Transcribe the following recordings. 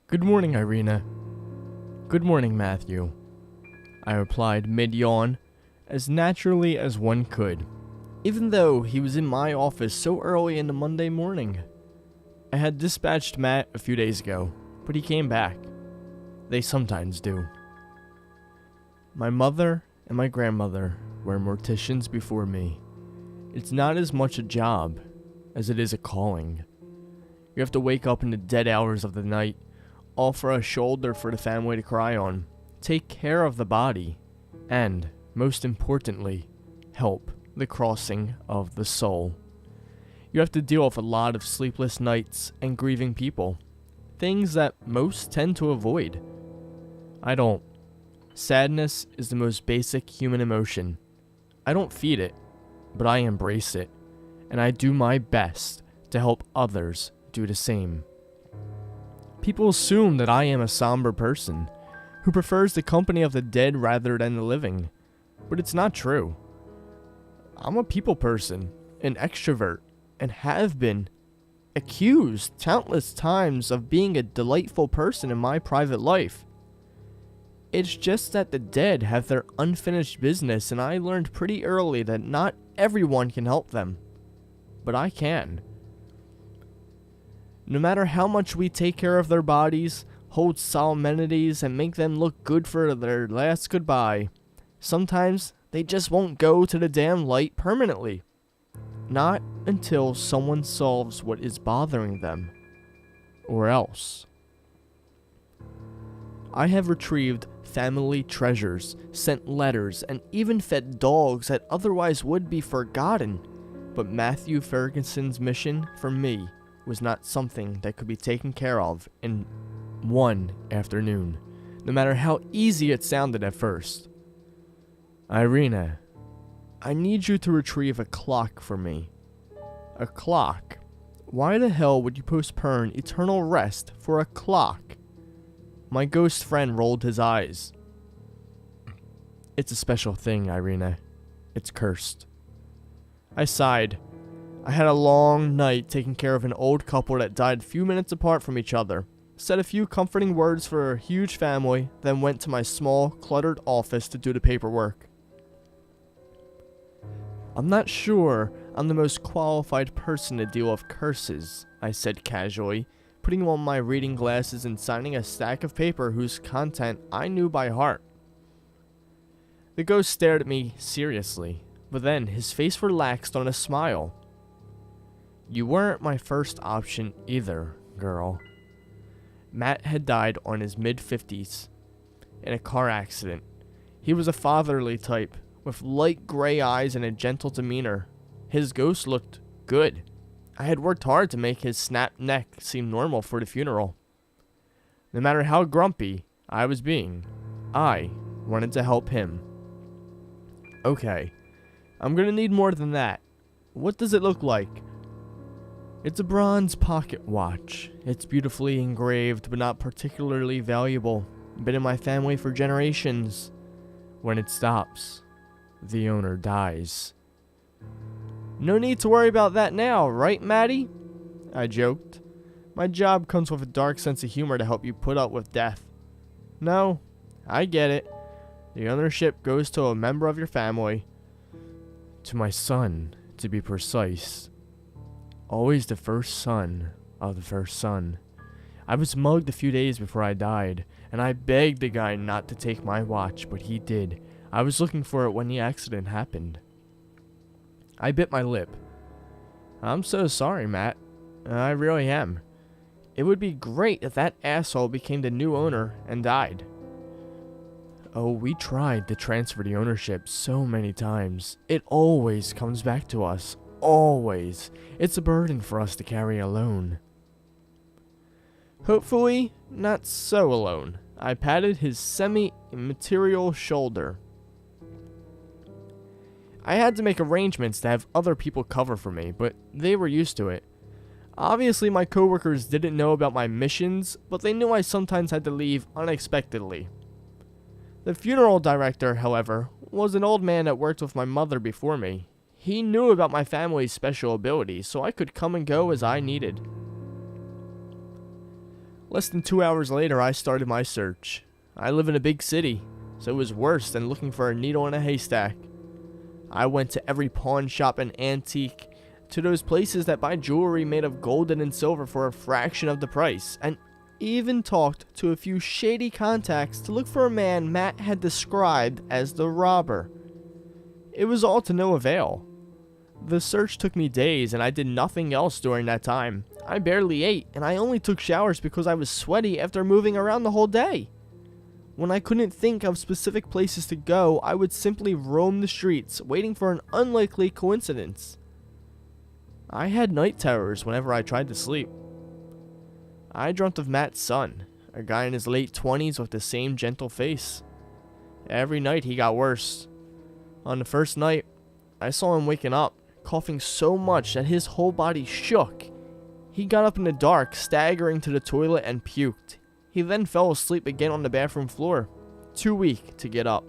Good morning, Irina. Good morning, Matthew. I replied mid-yawn, as naturally as one could, even though he was in my office so early in the Monday morning. I had dispatched Matt a few days ago, but he came back. They sometimes do. My mother and my grandmother were morticians before me. It's not as much a job as it is a calling. You have to wake up in the dead hours of the night, offer a shoulder for the family to cry on, take care of the body, and, most importantly, help the crossing of the soul. You have to deal with a lot of sleepless nights and grieving people, things that most tend to avoid. I don't. Sadness is the most basic human emotion. I don't feed it, but I embrace it, and I do my best to help others do the same. People assume that I am a somber person who prefers the company of the dead rather than the living, but it's not true. I'm a people person, an extrovert, and have been accused countless times of being a delightful person in my private life. It's just that the dead have their unfinished business, and I learned pretty early that not everyone can help them, but I can. No matter how much we take care of their bodies, hold solemnities, and make them look good for their last goodbye, sometimes they just won't go to the damn light permanently. Not until someone solves what is bothering them. Or else. I have retrieved family treasures, sent letters, and even fed dogs that otherwise would be forgotten. But Matthew Ferguson's mission for me was not something that could be taken care of in one afternoon, no matter how easy it sounded at first. Irina, I need you to retrieve a clock for me. A clock? Why the hell would you postpone eternal rest for a clock? My ghost friend rolled his eyes. It's a special thing, Irina. It's cursed. I sighed. I had a long night taking care of an old couple that died a few minutes apart from each other, said a few comforting words for a huge family, then went to my small, cluttered office to do the paperwork. I'm not sure I'm the most qualified person to deal with curses, I said casually, putting on my reading glasses and signing a stack of paper whose content I knew by heart. The ghost stared at me seriously, but then his face relaxed on a smile. You weren't my first option either, girl. Matt had died on his mid-50s in a car accident. He was a fatherly type, with light gray eyes and a gentle demeanor. His ghost looked good. I had worked hard to make his snapped neck seem normal for the funeral. No matter how grumpy I was being, I wanted to help him. Okay, I'm gonna need more than that. What does it look like? It's a bronze pocket watch. It's beautifully engraved, but not particularly valuable. Been in my family for generations. When it stops, the owner dies. No need to worry about that now, right, Maddie? I joked. My job comes with a dark sense of humor to help you put up with death. No, I get it. The ownership goes to a member of your family. To my son, to be precise. Always the first son of the first son. I was mugged a few days before I died, and I begged the guy not to take my watch, but he did. I was looking for it when the accident happened. I bit my lip. I'm so sorry, Matt. I really am. It would be great if that asshole became the new owner and died. Oh, we tried to transfer the ownership so many times. It always comes back to us. Always. It's a burden for us to carry alone. Hopefully, not so alone. I patted his semi-immaterial shoulder. I had to make arrangements to have other people cover for me, but they were used to it. Obviously, my coworkers didn't know about my missions, but they knew I sometimes had to leave unexpectedly. The funeral director, however, was an old man that worked with my mother before me. He knew about my family's special abilities, so I could come and go as I needed. Less than 2 hours later, I started my search. I live in a big city, so it was worse than looking for a needle in a haystack. I went to every pawn shop and antique, to those places that buy jewelry made of gold and silver for a fraction of the price, and even talked to a few shady contacts to look for a man Matt had described as the robber. It was all to no avail. The search took me days, and I did nothing else during that time. I barely ate, and I only took showers because I was sweaty after moving around the whole day. When I couldn't think of specific places to go, I would simply roam the streets, waiting for an unlikely coincidence. I had night terrors whenever I tried to sleep. I dreamt of Matt's son, a guy in his late 20s with the same gentle face. Every night he got worse. On the first night, I saw him waking up, coughing so much that his whole body shook. He got up in the dark, staggering to the toilet and puked. He then fell asleep again on the bathroom floor, too weak to get up.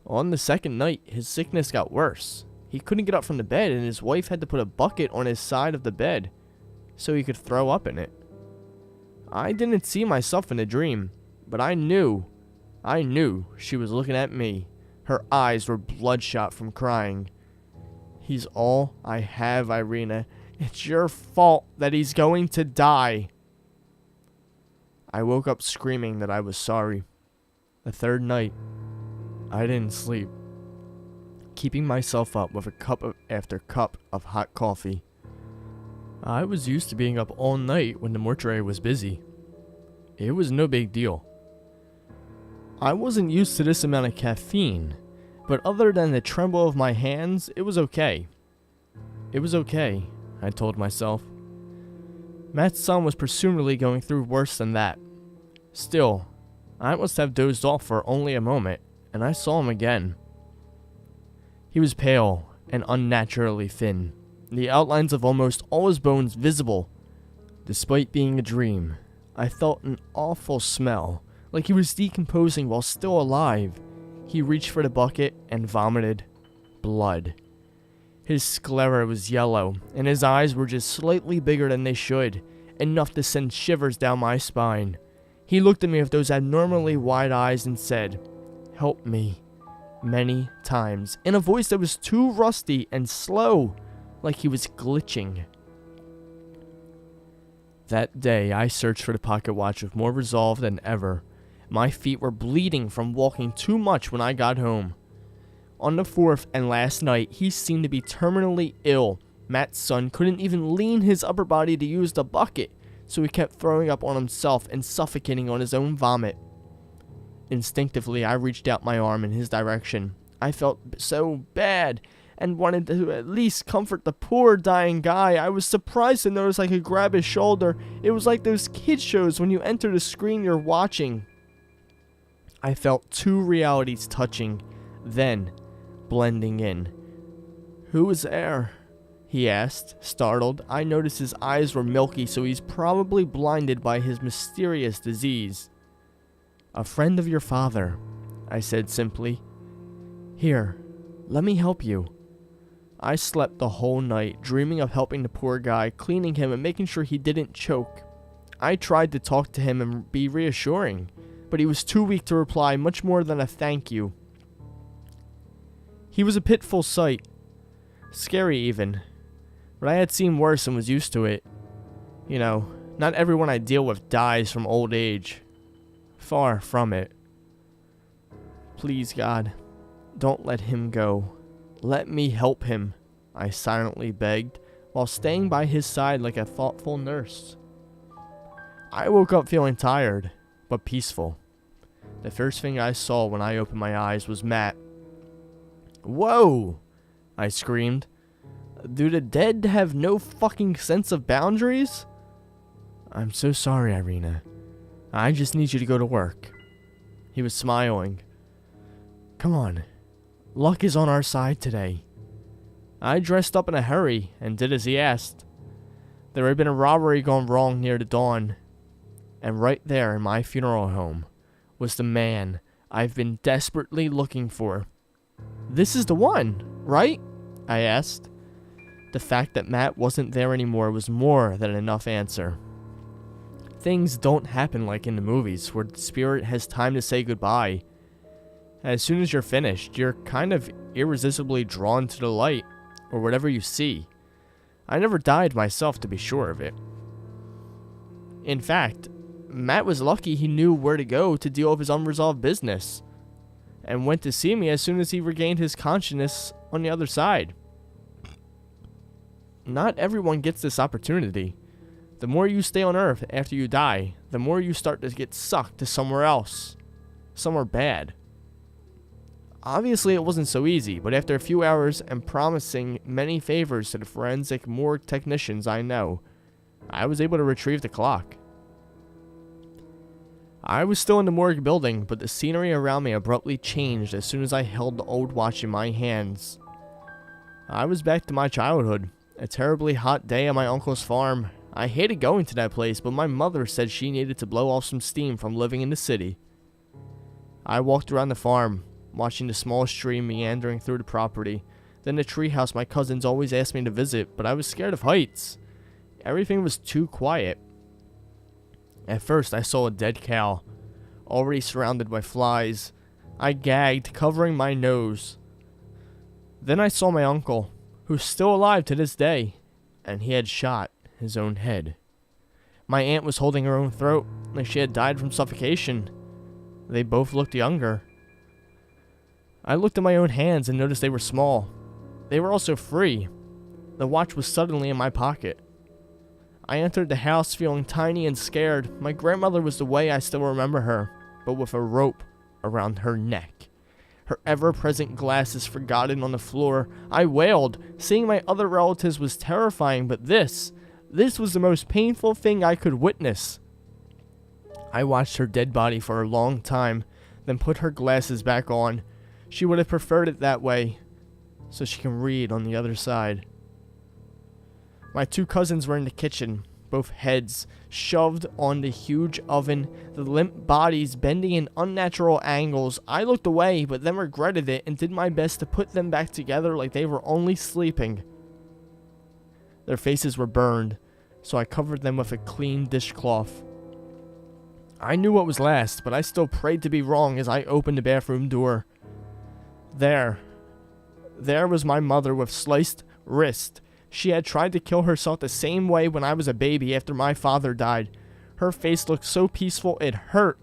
On the second night, his sickness got worse. He couldn't get up from the bed, and his wife had to put a bucket on his side of the bed so he could throw up in it. I didn't see myself in the dream, but I knew she was looking at me. Her eyes were bloodshot from crying. He's all I have, Irina. It's your fault that he's going to die. I woke up screaming that I was sorry. The third night, I didn't sleep, keeping myself up with after cup of hot coffee. I was used to being up all night when the mortuary was busy. It was no big deal. I wasn't used to this amount of caffeine, but other than the tremble of my hands, it was okay. It was okay, I told myself. Matt's son was presumably going through worse than that. Still, I must have dozed off for only a moment, and I saw him again. He was pale and unnaturally thin, the outlines of almost all his bones visible. Despite being a dream, I felt an awful smell, like he was decomposing while still alive. He reached for the bucket and vomited blood. His sclera was yellow, and his eyes were just slightly bigger than they should, enough to send shivers down my spine. He looked at me with those abnormally wide eyes and said, "Help me," many times, in a voice that was too rusty and slow, like he was glitching. That day, I searched for the pocket watch with more resolve than ever. My feet were bleeding from walking too much when I got home. On the fourth and last night, he seemed to be terminally ill. Matt's son couldn't even lean his upper body to use the bucket, so he kept throwing up on himself and suffocating on his own vomit. Instinctively, I reached out my arm in his direction. I felt so bad and wanted to at least comfort the poor dying guy. I was surprised to notice I could grab his shoulder. It was like those kids shows when you enter the screen you're watching. I felt two realities touching, then blending in. "Who is there?" he asked, startled. I noticed his eyes were milky, so he's probably blinded by his mysterious disease. "A friend of your father," I said simply. "Here, let me help you." I slept the whole night, dreaming of helping the poor guy, cleaning him and making sure he didn't choke. I tried to talk to him and be reassuring, but he was too weak to reply much more than a thank you. He was a pitiful sight. Scary even. But I had seen worse and was used to it. You know, not everyone I deal with dies from old age. Far from it. "Please, God, don't let him go. Let me help him," I silently begged, while staying by his side like a thoughtful nurse. I woke up feeling tired, but peaceful. The first thing I saw when I opened my eyes was Matt. "Whoa!" I screamed. "Do the dead have no fucking sense of boundaries?" "I'm so sorry, Irina. I just need you to go to work." He was smiling. "Come on. Luck is on our side today." I dressed up in a hurry and did as he asked. There had been a robbery gone wrong near the dawn, and right there in my funeral home was the man I've been desperately looking for. "This is the one, right?" I asked. The fact that Matt wasn't there anymore was more than enough answer. things don't happen like in the movies, where the spirit has time to say goodbye. As soon as you're finished, you're kind of irresistibly drawn to the light, or whatever you see. I never died myself, to be sure of it. In fact, Matt was lucky he knew where to go to deal with his unresolved business, and went to see me as soon as he regained his consciousness on the other side. Not everyone gets this opportunity. The more you stay on Earth after you die, the more you start to get sucked to somewhere else. Somewhere bad. Obviously it wasn't so easy, but after a few hours and promising many favors to the forensic morgue technicians I know, I was able to retrieve the clock. I was still in the morgue building, but the scenery around me abruptly changed as soon as I held the old watch in my hands. I was back to my childhood. A terribly hot day at my uncle's farm. I hated going to that place, but my mother said she needed to blow off some steam from living in the city. I walked around the farm, watching the small stream meandering through the property, then the treehouse my cousins always asked me to visit, but I was scared of heights. Everything was too quiet. At first, I saw a dead cow, already surrounded by flies. I gagged, covering my nose. Then I saw my uncle, who's still alive to this day, and he had shot his own head. My aunt was holding her own throat, like she had died from suffocation. They both looked younger. I looked at my own hands and noticed they were small. They were also free. The watch was suddenly in my pocket. I entered the house feeling tiny and scared. My grandmother was the way I still remember her, but with a rope around her neck. Her ever-present glasses forgotten on the floor. I wailed. Seeing my other relatives was terrifying, but this was the most painful thing I could witness. I watched her dead body for a long time, then put her glasses back on. She would have preferred it that way, so she can read on the other side. My two cousins were in the kitchen, both heads shoved on the huge oven, the limp bodies bending in unnatural angles. I looked away, but then regretted it and did my best to put them back together like they were only sleeping. Their faces were burned, so I covered them with a clean dishcloth. I knew what was last, but I still prayed to be wrong as I opened the bathroom door. There was my mother with sliced wrist. She had tried to kill herself the same way when I was a baby after my father died. Her face looked so peaceful it hurt.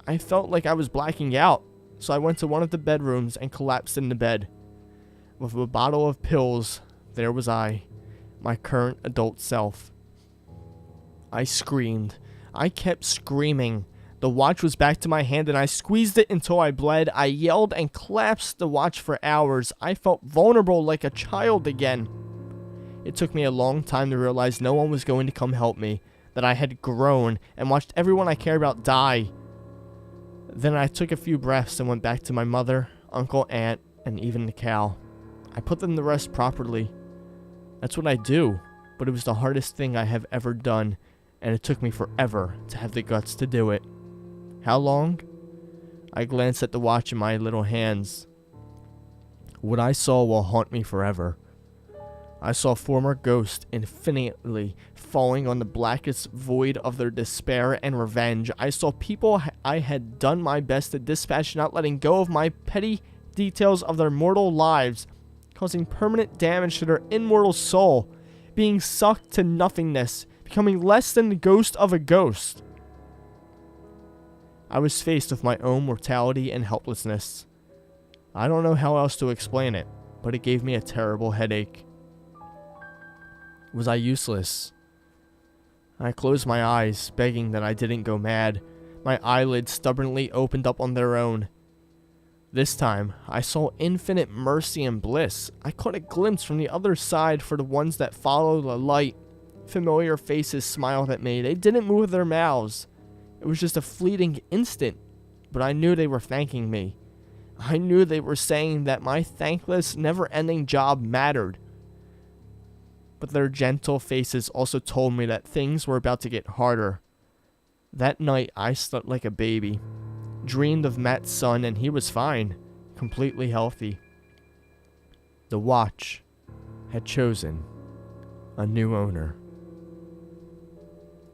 I felt like I was blacking out, so I went to one of the bedrooms and collapsed in the bed. With a bottle of pills, there was I, my current adult self. I screamed. I kept screaming. The watch was back to my hand and I squeezed it until I bled. I yelled and clasped the watch for hours. I felt vulnerable like a child again. It took me a long time to realize no one was going to come help me, that I had grown and watched everyone I cared about die. Then I took a few breaths and went back to my mother, uncle, aunt, and even the cow. I put them to rest properly. That's what I do, but it was the hardest thing I have ever done, and it took me forever to have the guts to do it. How long? I glanced at the watch in my little hands. What I saw will haunt me forever. I saw former ghosts infinitely falling on the blackest void of their despair and revenge. I saw people I had done my best to dispatch, not letting go of my petty details of their mortal lives, causing permanent damage to their immortal soul, being sucked to nothingness, becoming less than the ghost of a ghost. I was faced with my own mortality and helplessness. I don't know how else to explain it, but it gave me a terrible headache. Was I useless? I closed my eyes, begging that I didn't go mad. My eyelids stubbornly opened up on their own. This time, I saw infinite mercy and bliss. I caught a glimpse from the other side for the ones that followed the light. Familiar faces smiled at me. They didn't move their mouths. It was just a fleeting instant, but I knew they were thanking me. I knew they were saying that my thankless, never-ending job mattered. But their gentle faces also told me that things were about to get harder. That night, I slept like a baby, dreamed of Matt's son, and he was fine, completely healthy. The watch had chosen a new owner.